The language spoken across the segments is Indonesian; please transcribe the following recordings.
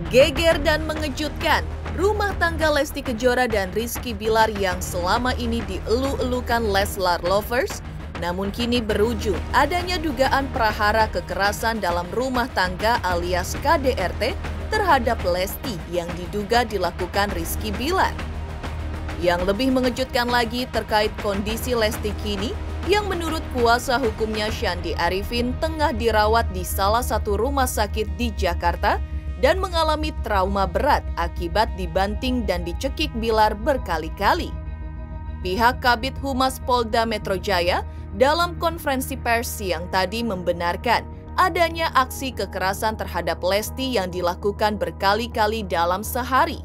Geger dan mengejutkan, rumah tangga Lesti Kejora dan Rizky Bilar yang selama ini dielu-elukan Leslar Lovers, namun kini berujung adanya dugaan prahara kekerasan dalam rumah tangga alias KDRT terhadap Lesti yang diduga dilakukan Rizky Bilar. Yang lebih mengejutkan lagi terkait kondisi Lesti kini, yang menurut kuasa hukumnya Shandy Arifin tengah dirawat di salah satu rumah sakit di Jakarta dan mengalami trauma berat akibat dibanting dan dicekik Bilar berkali-kali. Pihak Kabid Humas Polda Metro Jaya dalam konferensi pers siang tadi membenarkan adanya aksi kekerasan terhadap Lesti yang dilakukan berkali-kali dalam sehari.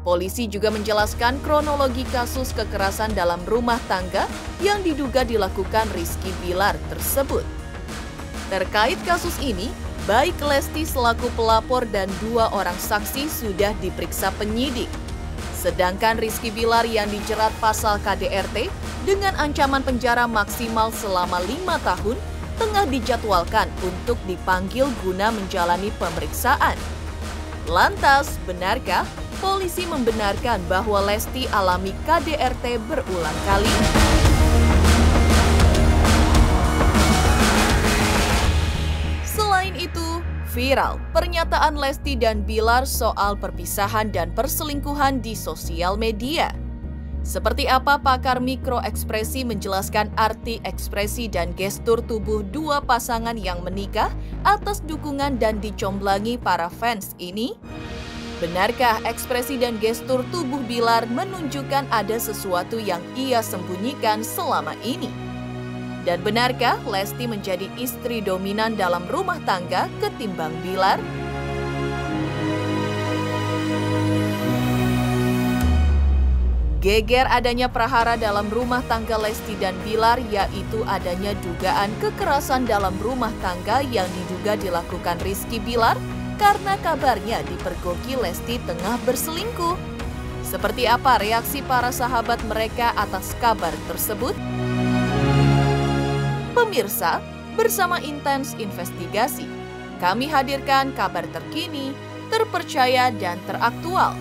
Polisi juga menjelaskan kronologi kasus kekerasan dalam rumah tangga yang diduga dilakukan Rizky Bilar tersebut. Terkait kasus ini, baik Lesti selaku pelapor dan 2 orang saksi sudah diperiksa penyidik. Sedangkan Rizky Bilar yang dijerat pasal KDRT dengan ancaman penjara maksimal selama 5 tahun tengah dijadwalkan untuk dipanggil guna menjalani pemeriksaan. Lantas, benarkah polisi membenarkan bahwa Lesti alami KDRT berulang kali? Selain itu, viral pernyataan Lesti dan Bilar soal perpisahan dan perselingkuhan di sosial media. Seperti apa pakar mikroekspresi menjelaskan arti ekspresi dan gestur tubuh 2 pasangan yang menikah atas dukungan dan dicomblangi para fans ini? Benarkah ekspresi dan gestur tubuh Bilar menunjukkan ada sesuatu yang ia sembunyikan selama ini? Dan benarkah Lesti menjadi istri dominan dalam rumah tangga ketimbang Bilar? Geger adanya prahara dalam rumah tangga Lesti dan Bilar, yaitu adanya dugaan kekerasan dalam rumah tangga yang diduga dilakukan Rizky Bilar karena kabarnya dipergoki Lesti tengah berselingkuh. Seperti apa reaksi para sahabat mereka atas kabar tersebut? Pemirsa, bersama Intens Investigasi, kami hadirkan kabar terkini, terpercaya, dan teraktual.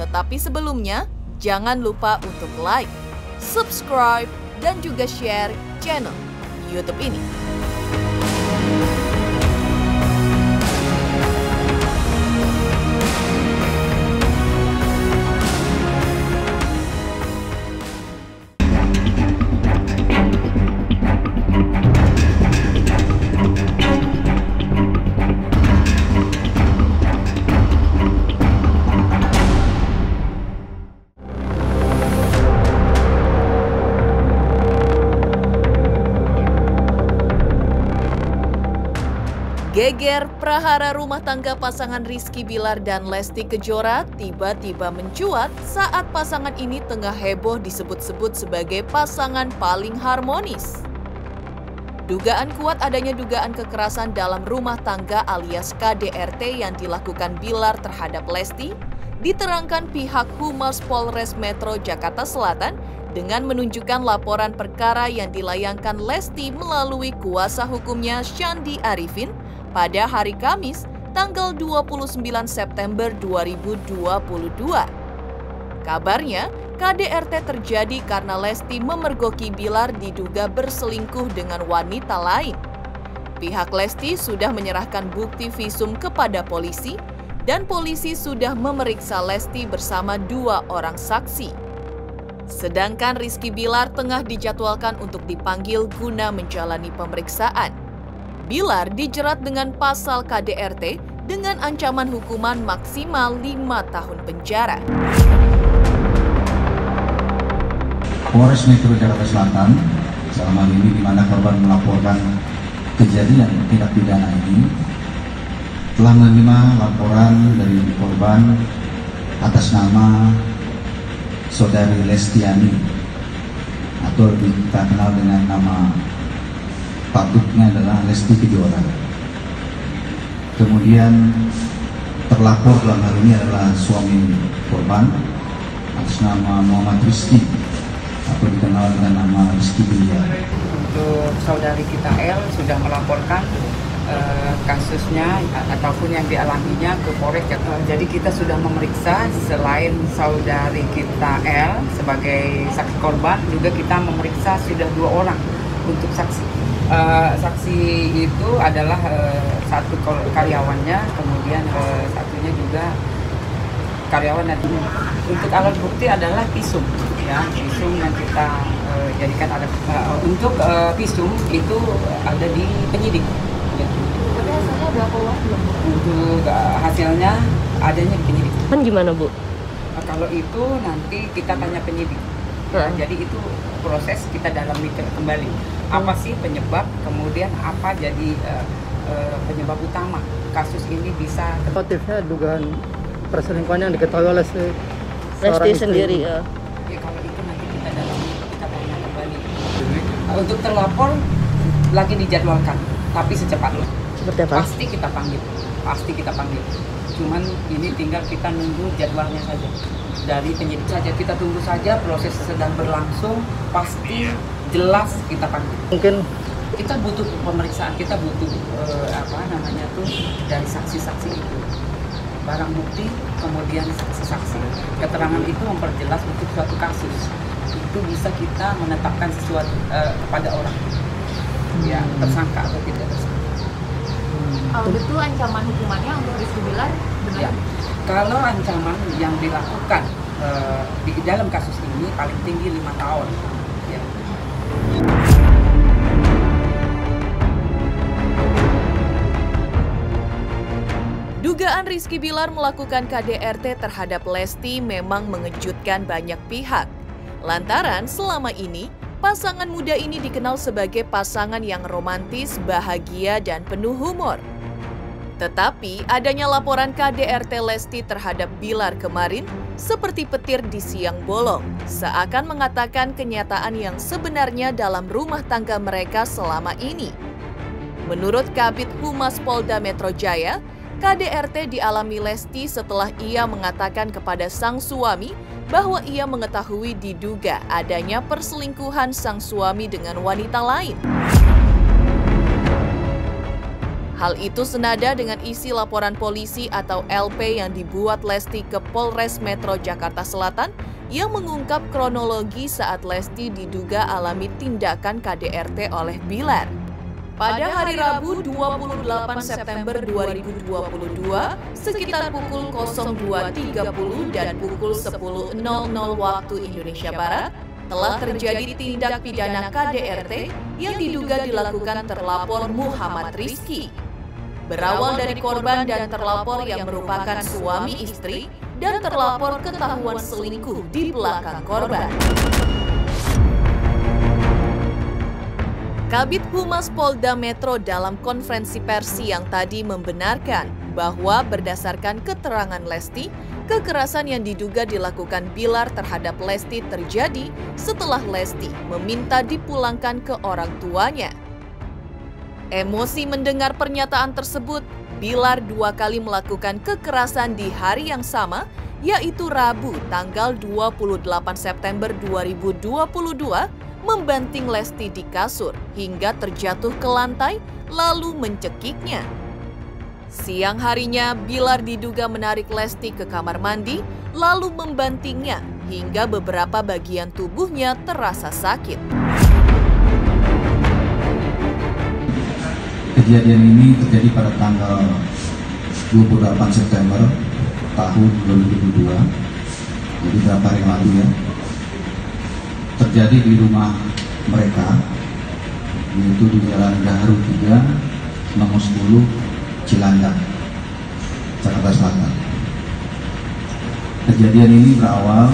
Tetapi sebelumnya, jangan lupa untuk like, subscribe, dan juga share channel YouTube ini. Geger prahara rumah tangga pasangan Rizky Bilar dan Lesti Kejora tiba-tiba mencuat saat pasangan ini tengah heboh disebut-sebut sebagai pasangan paling harmonis. Dugaan kuat adanya dugaan kekerasan dalam rumah tangga alias KDRT yang dilakukan Bilar terhadap Lesti diterangkan pihak Humas Polres Metro Jakarta Selatan dengan menunjukkan laporan perkara yang dilayangkan Lesti melalui kuasa hukumnya Shandy Arifin pada hari Kamis, tanggal 29 September 2022. Kabarnya, KDRT terjadi karena Lesti memergoki Bilar diduga berselingkuh dengan wanita lain. Pihak Lesti sudah menyerahkan bukti visum kepada polisi, dan polisi sudah memeriksa Lesti bersama 2 orang saksi. Sedangkan Rizky Bilar tengah dijadwalkan untuk dipanggil guna menjalani pemeriksaan. Bilar dijerat dengan pasal KDRT dengan ancaman hukuman maksimal 5 tahun penjara. Polres Metro Jakarta Selatan, selama ini di mana korban melaporkan kejadian tindak pidana ini, telah menerima laporan dari korban atas nama Saudari Lestiani atau lebih kita kenal dengan nama patutnya adalah Lesti Kejora. Kemudian terlapor dalam hal ini adalah suami korban atas nama Muhammad Rizky atau dikenal dengan nama Rizky Bilar. Untuk saudari kita L sudah melaporkan kasusnya ataupun yang dialaminya ke Polres. Jadi kita sudah memeriksa selain saudari kita L sebagai saksi korban, juga kita memeriksa sudah 2 orang untuk saksi. Saksi itu adalah satu karyawannya, kemudian satunya juga karyawan. Dan untuk alat bukti adalah visum, ya, visum yang kita jadikan alat. Untuk visum itu ada di penyidik. Ya. Tapi hasilnya udah keluar belum, Bu? Untuk hasilnya adanya di penyidik. Kan gimana, Bu? Kalau itu nanti kita tanya penyidik. Ya, jadi itu proses kita dalami kembali. Apa sih penyebab, kemudian apa jadi penyebab utama kasus ini bisa. Motifnya dugaan perselingkuhan yang diketahui oleh Lesti sendiri. Ya, kalau itu nanti kita dalami, kita tanya kembali. Untuk terlapor lagi dijadwalkan, tapi secepatnya. Seperti apa? Pasti kita panggil. Cuman ini tinggal kita nunggu jadwalnya saja. Dari penyidik saja kita tunggu saja, proses sedang berlangsung, pasti jelas kita panggil. Mungkin kita butuh pemeriksaan, kita butuh dari saksi-saksi itu, barang bukti, kemudian saksi-saksi. Keterangan itu memperjelas untuk suatu kasus. Itu bisa kita menetapkan sesuatu kepada orang, ya, tersangka atau tidak tersangka. Kalau itu ancaman hukumannya untuk Rizky Bilar benar? Ya. Kalau ancaman yang dilakukan di dalam kasus ini paling tinggi 5 tahun. Ya. Dugaan Rizky Bilar melakukan KDRT terhadap Lesti memang mengejutkan banyak pihak. Lantaran selama ini, pasangan muda ini dikenal sebagai pasangan yang romantis, bahagia, dan penuh humor. Tetapi adanya laporan KDRT Lesti terhadap Bilar kemarin seperti petir di siang bolong, seakan mengatakan kenyataan yang sebenarnya dalam rumah tangga mereka selama ini. Menurut Kabid Humas Polda Metro Jaya, KDRT dialami Lesti setelah ia mengatakan kepada sang suami bahwa ia mengetahui diduga adanya perselingkuhan sang suami dengan wanita lain. Hal itu senada dengan isi laporan polisi atau LP yang dibuat Lesti ke Polres Metro Jakarta Selatan yang mengungkap kronologi saat Lesti diduga alami tindakan KDRT oleh Bilar. Pada hari Rabu 28 September 2022, sekitar pukul 02.30 dan pukul 10.00 waktu Indonesia Barat, telah terjadi tindak pidana KDRT yang diduga dilakukan terlapor Muhammad Rizky. Berawal dari korban dan terlapor yang merupakan suami istri dan terlapor ketahuan selingkuh di belakang korban. Kabid Humas Polda Metro dalam konferensi pers yang tadi membenarkan bahwa berdasarkan keterangan Lesti, kekerasan yang diduga dilakukan Bilar terhadap Lesti terjadi setelah Lesti meminta dipulangkan ke orang tuanya. Emosi mendengar pernyataan tersebut, Bilar 2 kali melakukan kekerasan di hari yang sama, yaitu Rabu tanggal 28 September 2022, membanting Lesti di kasur hingga terjatuh ke lantai lalu mencekiknya. Siang harinya, Bilar diduga menarik Lesti ke kamar mandi lalu membantingnya hingga beberapa bagian tubuhnya terasa sakit. Kejadian ini terjadi pada tanggal 28 September tahun 2022, jadi berapa hari lalu ya. Terjadi di rumah mereka, yaitu di Jalan Gaharu 3, nomor 10, Cilandak, Jakarta Selatan. Kejadian ini berawal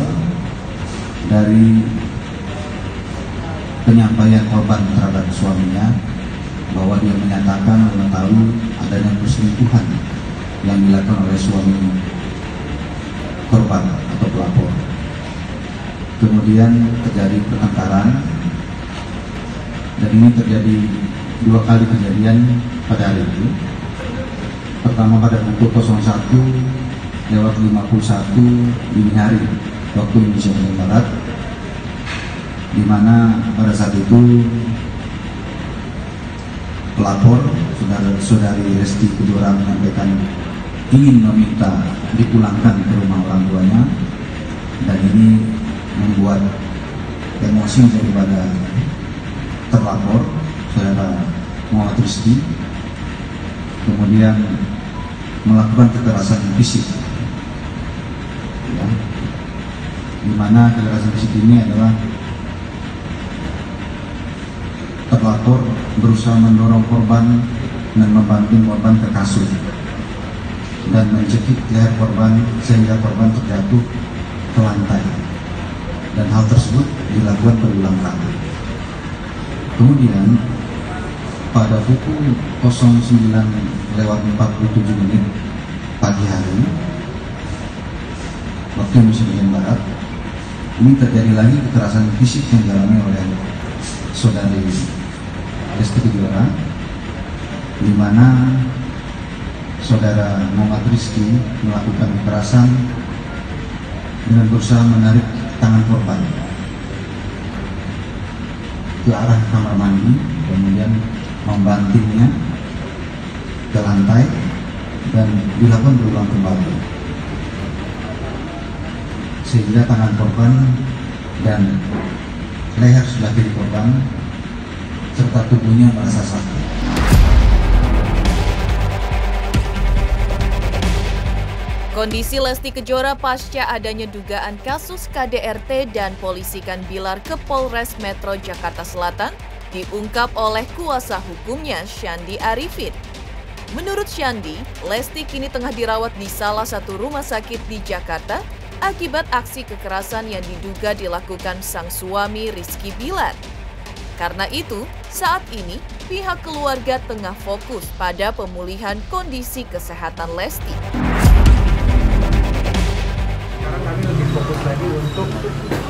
dari penyampaian korban terhadap suaminya bahwa dia menyatakan mengetahui adanya perselingkuhan yang dilakukan oleh suami korban atau pelapor. Kemudian terjadi pertengkaran dan ini terjadi 2 kali kejadian pada hari itu. Pertama pada pukul 01.51 dini hari waktu Indonesia Barat, di mana pada saat itu pelapor saudari Lesti Kejora menyampaikan ingin meminta dipulangkan ke rumah orang tuanya, dan ini membuat emosi daripada terlapor saudara Muhammad Rizky, kemudian melakukan kekerasan fisik, ya, di mana kekerasan fisik ini adalah terlapor berusaha mendorong korban dan membanting korban ke kasur dan mencekik leher korban sehingga korban terjatuh ke lantai, dan hal tersebut dilakukan berulang kali. Kemudian pada pukul 09:47 pagi hari waktu Indonesia Barat, ini terjadi lagi kekerasan fisik yang dialami oleh saudari Lesti Kejora, di mana saudara Muhammad Rizky melakukan kekerasan dengan berusaha menarik tangan korban ke arah kamar mandi, kemudian membantingnya ke lantai dan dilakukan berulang kembali sehingga tangan korban dan leher sebelah kiri korban serta tubuhnya merasa sakit. Kondisi Lesti Kejora pasca adanya dugaan kasus KDRT dan polisikan Bilar ke Polres Metro Jakarta Selatan diungkap oleh kuasa hukumnya Syandi Arifin. Menurut Syandi, Lesti kini tengah dirawat di salah satu rumah sakit di Jakarta akibat aksi kekerasan yang diduga dilakukan sang suami Rizky Bilar. Karena itu, saat ini pihak keluarga tengah fokus pada pemulihan kondisi kesehatan Lesti. Sekarang kami lebih fokus lagi untuk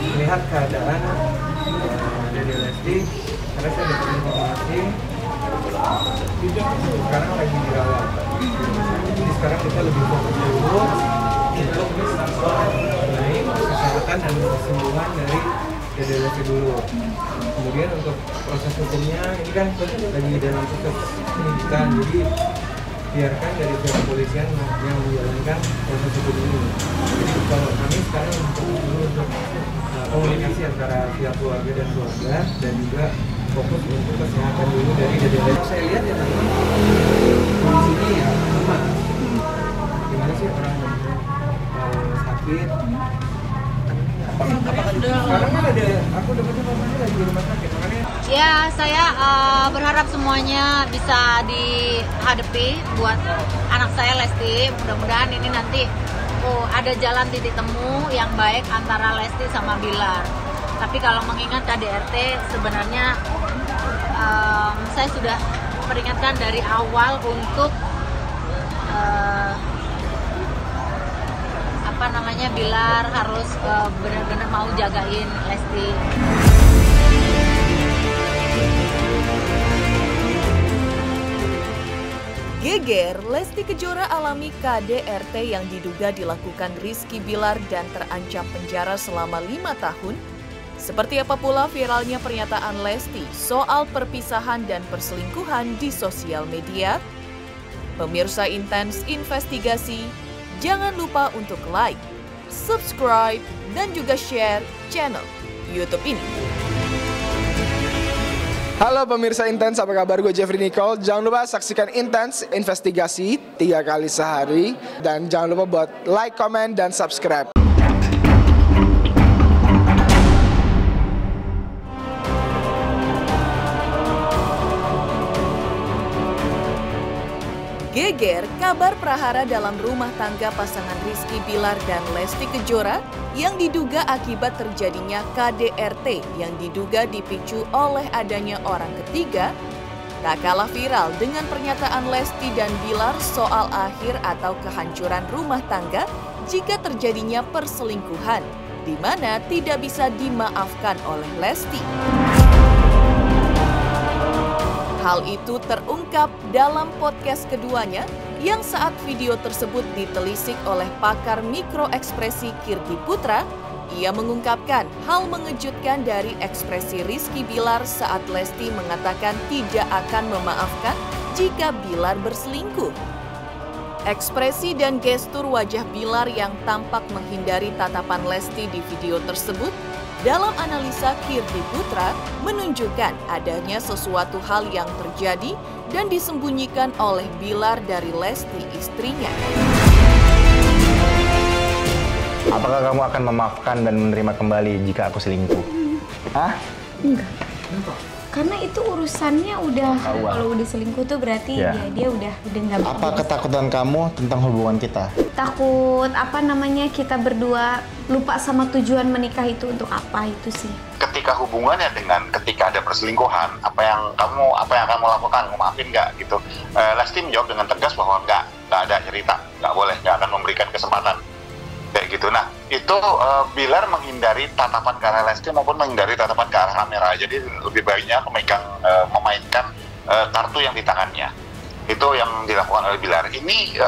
melihat keadaan dari Lesti, karena saya dapat informasi sekarang lagi dirawat. Jadi sekarang kita lebih fokus dulu untuk mengenai kesehatan dan kesembuhan dari Dede Lesti dulu. Kemudian untuk proses hukumnya ini kan lagi dalam proses penyidikan, jadi biarkan dari pihak kepolisian yang menjalankan proses hukum ini. Jadi kalau kami sekarang untuk komunikasi antara pihak keluarga dan keluarga, dan juga fokus untuk kesehatan dulu dari Dede Lesti. Saya lihat ya memang kondisinya ya lemah. Gimana sih orang sakit? Sekarang kan ada, aku dapat informasi lagi di rumah sakit, makanya. Ya, saya berharap semuanya bisa dihadapi buat anak saya Lesti. Mudah-mudahan ini nanti ada jalan titik temu yang baik antara Lesti sama Bilar. Tapi kalau mengingat KDRT, sebenarnya saya sudah peringatkan dari awal untuk Bilar harus benar-benar mau jagain Lesti. Geger, Lesti Kejora alami KDRT yang diduga dilakukan Rizky Bilar dan terancam penjara selama 5 tahun. Seperti apa pula viralnya pernyataan Lesti soal perpisahan dan perselingkuhan di sosial media? Pemirsa Intens Investigasi, jangan lupa untuk like, subscribe, dan juga share channel YouTube ini. Halo pemirsa Intens, apa kabar? Gue Jeffrey Nicole. Jangan lupa saksikan Intens Investigasi 3 kali sehari. Dan jangan lupa buat like, comment, dan subscribe. Geger, kabar prahara dalam rumah tangga pasangan Rizky Bilar dan Lesti Kejora yang diduga akibat terjadinya KDRT yang diduga dipicu oleh adanya orang ketiga, tak kalah viral dengan pernyataan Lesti dan Bilar soal akhir atau kehancuran rumah tangga jika terjadinya perselingkuhan, di mana tidak bisa dimaafkan oleh Lesti. Hal itu terungkap dalam podcast keduanya yang saat video tersebut ditelisik oleh pakar mikroekspresi Kirti Putra. Ia mengungkapkan hal mengejutkan dari ekspresi Rizky Bilar saat Lesti mengatakan tidak akan memaafkan jika Bilar berselingkuh. Ekspresi dan gestur wajah Bilar yang tampak menghindari tatapan Lesti di video tersebut dalam analisa Kirdi Putra menunjukkan adanya sesuatu hal yang terjadi dan disembunyikan oleh Bilar dari Lesti istrinya. Apakah kamu akan memaafkan dan menerima kembali jika aku selingkuh? Hah? Enggak. Karena itu urusannya udah, kalau udah selingkuh tuh berarti ya dia udah nggak. Apa ketakutan kamu tentang hubungan kita? Takut kita berdua lupa sama tujuan menikah itu untuk apa itu sih. Ketika hubungannya dengan ketika ada perselingkuhan, apa yang kamu lakukan, maafin nggak gitu? Lesti menjawab dengan tegas bahwa nggak ada cerita, nggak boleh, nggak akan memberikan kesempatan kayak gitu. Nah itu Bilar menghindari tatapan ke arah Lesti maupun menghindari tatapan ke arah kamera. Jadi lebih baiknya memainkan kartu yang di tangannya. Itu yang dilakukan oleh Bilar. Ini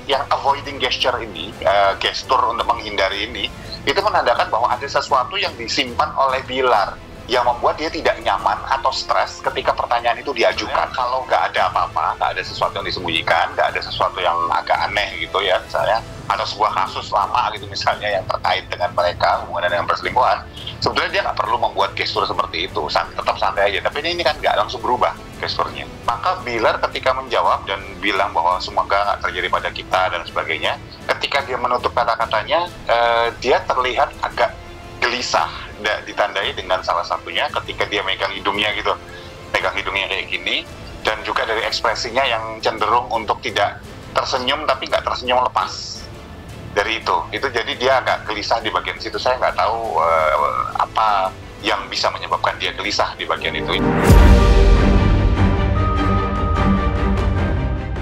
yang avoiding gesture ini, gestur untuk menghindari ini, itu menandakan bahwa ada sesuatu yang disimpan oleh Bilar yang membuat dia tidak nyaman atau stres ketika pertanyaan itu diajukan. Kalau nggak ada apa-apa, nggak ada sesuatu yang disembunyikan, nggak ada sesuatu yang agak aneh gitu ya misalnya, atau sebuah kasus lama gitu misalnya yang terkait dengan mereka, hubungan dengan perselingkuhan, sebetulnya dia nggak perlu membuat gestur seperti itu, tetap santai aja. Tapi ini kan nggak langsung berubah gesturnya. Maka Bilar ketika menjawab dan bilang bahwa semoga nggak terjadi pada kita dan sebagainya, ketika dia menutup kata-katanya, dia terlihat agak gelisah, ditandai dengan salah satunya ketika dia megang hidungnya gitu, megang hidungnya kayak gini, dan juga dari ekspresinya yang cenderung untuk tidak tersenyum tapi nggak tersenyum lepas dari itu jadi dia agak gelisah di bagian situ. Saya nggak tahu apa yang bisa menyebabkan dia gelisah di bagian itu.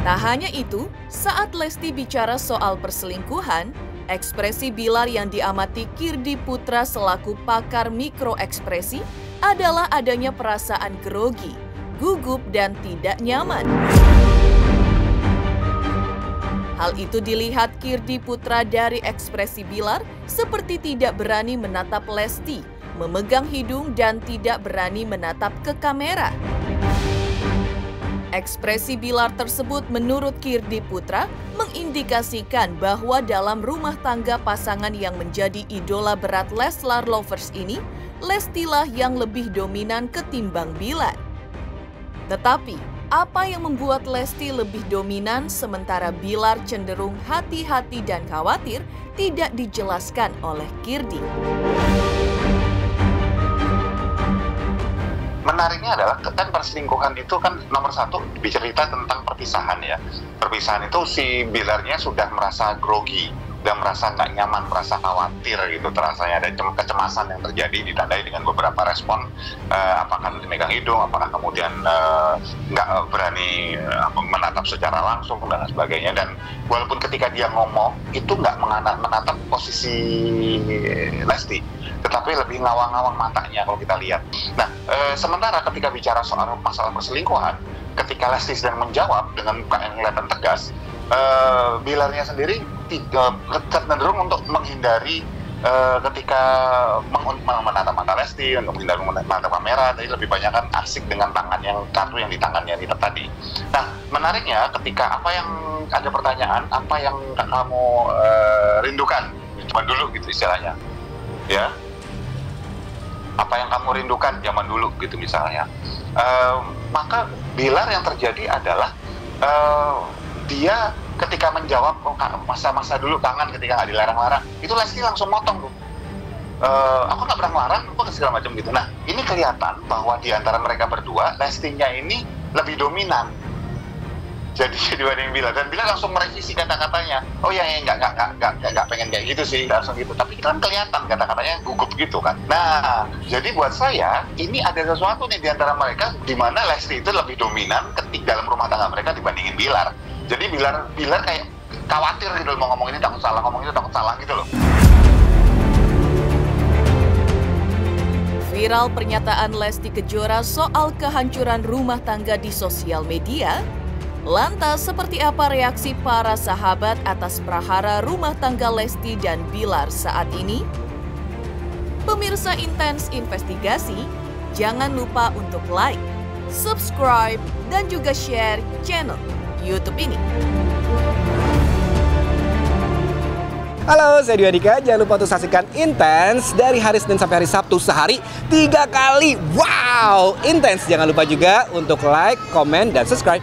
Tak hanya itu, saat Lesti bicara soal perselingkuhan, ekspresi Bilar yang diamati Kirdi Putra selaku pakar mikroekspresi adalah adanya perasaan grogi, gugup, dan tidak nyaman. Hal itu dilihat Kirdi Putra dari ekspresi Bilar seperti tidak berani menatap Lesti, memegang hidung, dan tidak berani menatap ke kamera. Ekspresi Bilar tersebut menurut Kirdi Putra mengindikasikan bahwa dalam rumah tangga pasangan yang menjadi idola berat Leslar Lovers ini, Lestilah yang lebih dominan ketimbang Bilar. Tetapi, apa yang membuat Lesti lebih dominan sementara Bilar cenderung hati-hati dan khawatir tidak dijelaskan oleh Kirdi. Menariknya adalah kan perselingkuhan itu kan nomor satu bercerita tentang perpisahan ya. Perpisahan itu si Bilarnya sudah merasa grogi, dan merasa nggak nyaman, merasa khawatir gitu, terasanya ada kecemasan yang terjadi ditandai dengan beberapa respon, apakah megang hidung, apakah kemudian nggak berani menatap secara langsung dan sebagainya. Dan walaupun ketika dia ngomong itu nggak menatap posisi Lesti, tetapi lebih ngawang-ngawang matanya kalau kita lihat. Nah, sementara ketika bicara soal masalah perselingkuhan, ketika Lesti sedang menjawab dengan muka yang kelihatan tegas, Bilarnya sendiri cenderung untuk menghindari ketika menatap mata Lesti, untuk menghindari menatap kamera. Jadi lebih banyak kan asik dengan tangan yang kartu yang di tangannya itu tadi. Nah, menariknya ketika ada pertanyaan, apa yang kamu rindukan, zaman dulu gitu istilahnya, ya. Apa yang kamu rindukan zaman dulu gitu misalnya. Maka Bilar yang terjadi adalah dia ketika menjawab masa-masa dulu kangen ketika nggak dilarang-larang, itu Lesti langsung motong tuh. Aku nggak pernah ngelarang, aku segala macam gitu. Nah, ini kelihatan bahwa di antara mereka berdua, Lestinya ini lebih dominan. Jadi dibanding Bilar, dan Bilar langsung merevisi kata-katanya. Oh ya, nggak pengen kayak gitu sih, langsung gitu. Tapi kan kelihatan kata-katanya gugup gitu kan. Nah, jadi buat saya ini ada sesuatu nih di antara mereka di mana Lesti itu lebih dominan ketika dalam rumah tangga mereka dibandingin Bilar. Jadi Bilar kayak khawatir gitu, mau ngomong ini takut salah, ngomong itu takut salah gitu loh. Viral pernyataan Lesti Kejora soal kehancuran rumah tangga di sosial media. Lantas, seperti apa reaksi para sahabat atas prahara rumah tangga Lesti dan Bilar saat ini? Pemirsa Intens Investigasi, jangan lupa untuk like, subscribe, dan juga share channel YouTube ini. Halo, saya Dwi Andika. Jangan lupa untuk saksikan Intens dari hari Senin sampai hari Sabtu sehari 3 kali. Wow, Intens. Jangan lupa juga untuk like, komen, dan subscribe.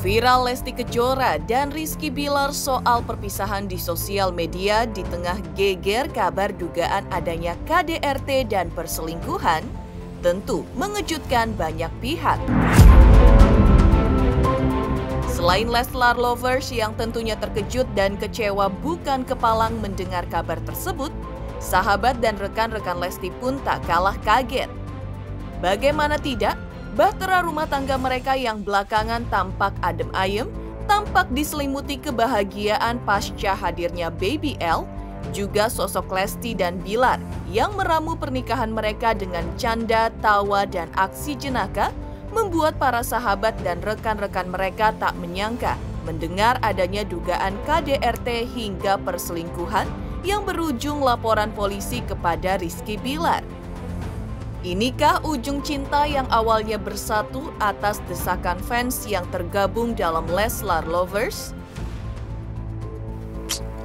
Viral Lesti Kejora dan Rizky Bilar soal perpisahan di sosial media di tengah geger kabar dugaan adanya KDRT dan perselingkuhan tentu mengejutkan banyak pihak. Selain Leslar lovers yang tentunya terkejut dan kecewa bukan kepalang mendengar kabar tersebut, sahabat dan rekan-rekan Lesti pun tak kalah kaget. Bagaimana tidak, bahtera rumah tangga mereka yang belakangan tampak adem ayem, tampak diselimuti kebahagiaan pasca hadirnya baby L, juga sosok Lesti dan Bilar yang meramu pernikahan mereka dengan canda, tawa, dan aksi jenaka membuat para sahabat dan rekan-rekan mereka tak menyangka mendengar adanya dugaan KDRT hingga perselingkuhan yang berujung laporan polisi kepada Rizky Bilar. Inikah ujung cinta yang awalnya bersatu atas desakan fans yang tergabung dalam Leslar Lovers?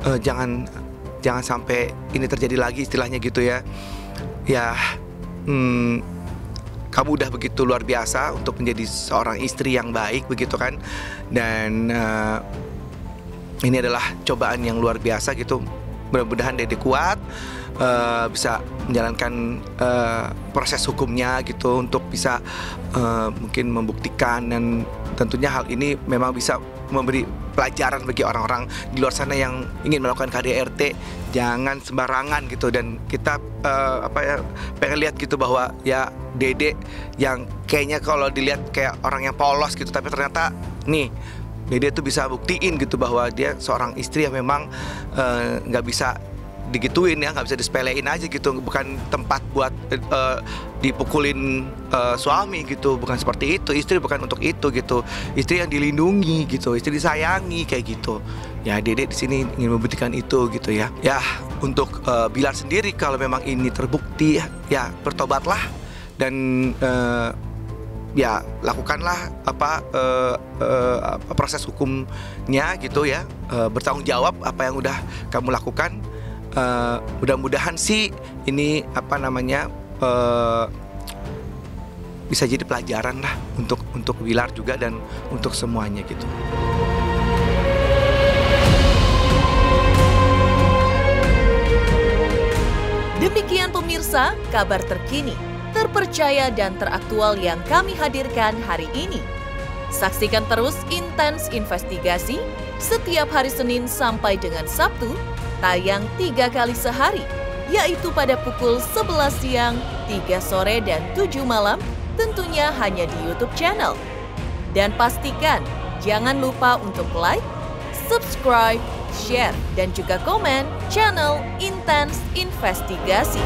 Jangan sampai ini terjadi lagi, istilahnya gitu ya. Ya, kamu udah begitu luar biasa untuk menjadi seorang istri yang baik, begitu kan. Dan ini adalah cobaan yang luar biasa gitu. Mudah-mudahan Dede kuat, bisa menjalankan proses hukumnya gitu untuk bisa mungkin membuktikan, dan tentunya hal ini memang bisa memberi pelajaran bagi orang-orang di luar sana yang ingin melakukan KDRT. Jangan sembarangan gitu. Dan kita pengen lihat gitu bahwa ya Dede yang kayaknya kalau dilihat kayak orang yang polos gitu, tapi ternyata nih Dede tuh bisa buktiin gitu bahwa dia seorang istri yang memang nggak bisa digituin ya, nggak bisa disepelein aja gitu. Bukan tempat buat dipukulin suami gitu, bukan seperti itu. Istri bukan untuk itu gitu. Istri yang dilindungi gitu, istri disayangi kayak gitu. Ya Dede di sini ingin membuktikan itu gitu ya. Ya untuk Bilar sendiri, kalau memang ini terbukti ya bertobatlah dan ya lakukanlah proses hukumnya gitu ya. Bertanggung jawab apa yang udah kamu lakukan. Mudah-mudahan sih ini bisa jadi pelajaran lah untuk Bilar juga dan untuk semuanya gitu. Demikian pemirsa, kabar terkini, terpercaya dan teraktual yang kami hadirkan hari ini. Saksikan terus Intens Investigasi setiap hari Senin sampai dengan Sabtu, tayang 3 kali sehari, yaitu pada pukul 11 siang, 3 sore, dan 7 malam, tentunya hanya di YouTube channel. Dan pastikan jangan lupa untuk like, subscribe, share, dan juga komen channel Intens Investigasi.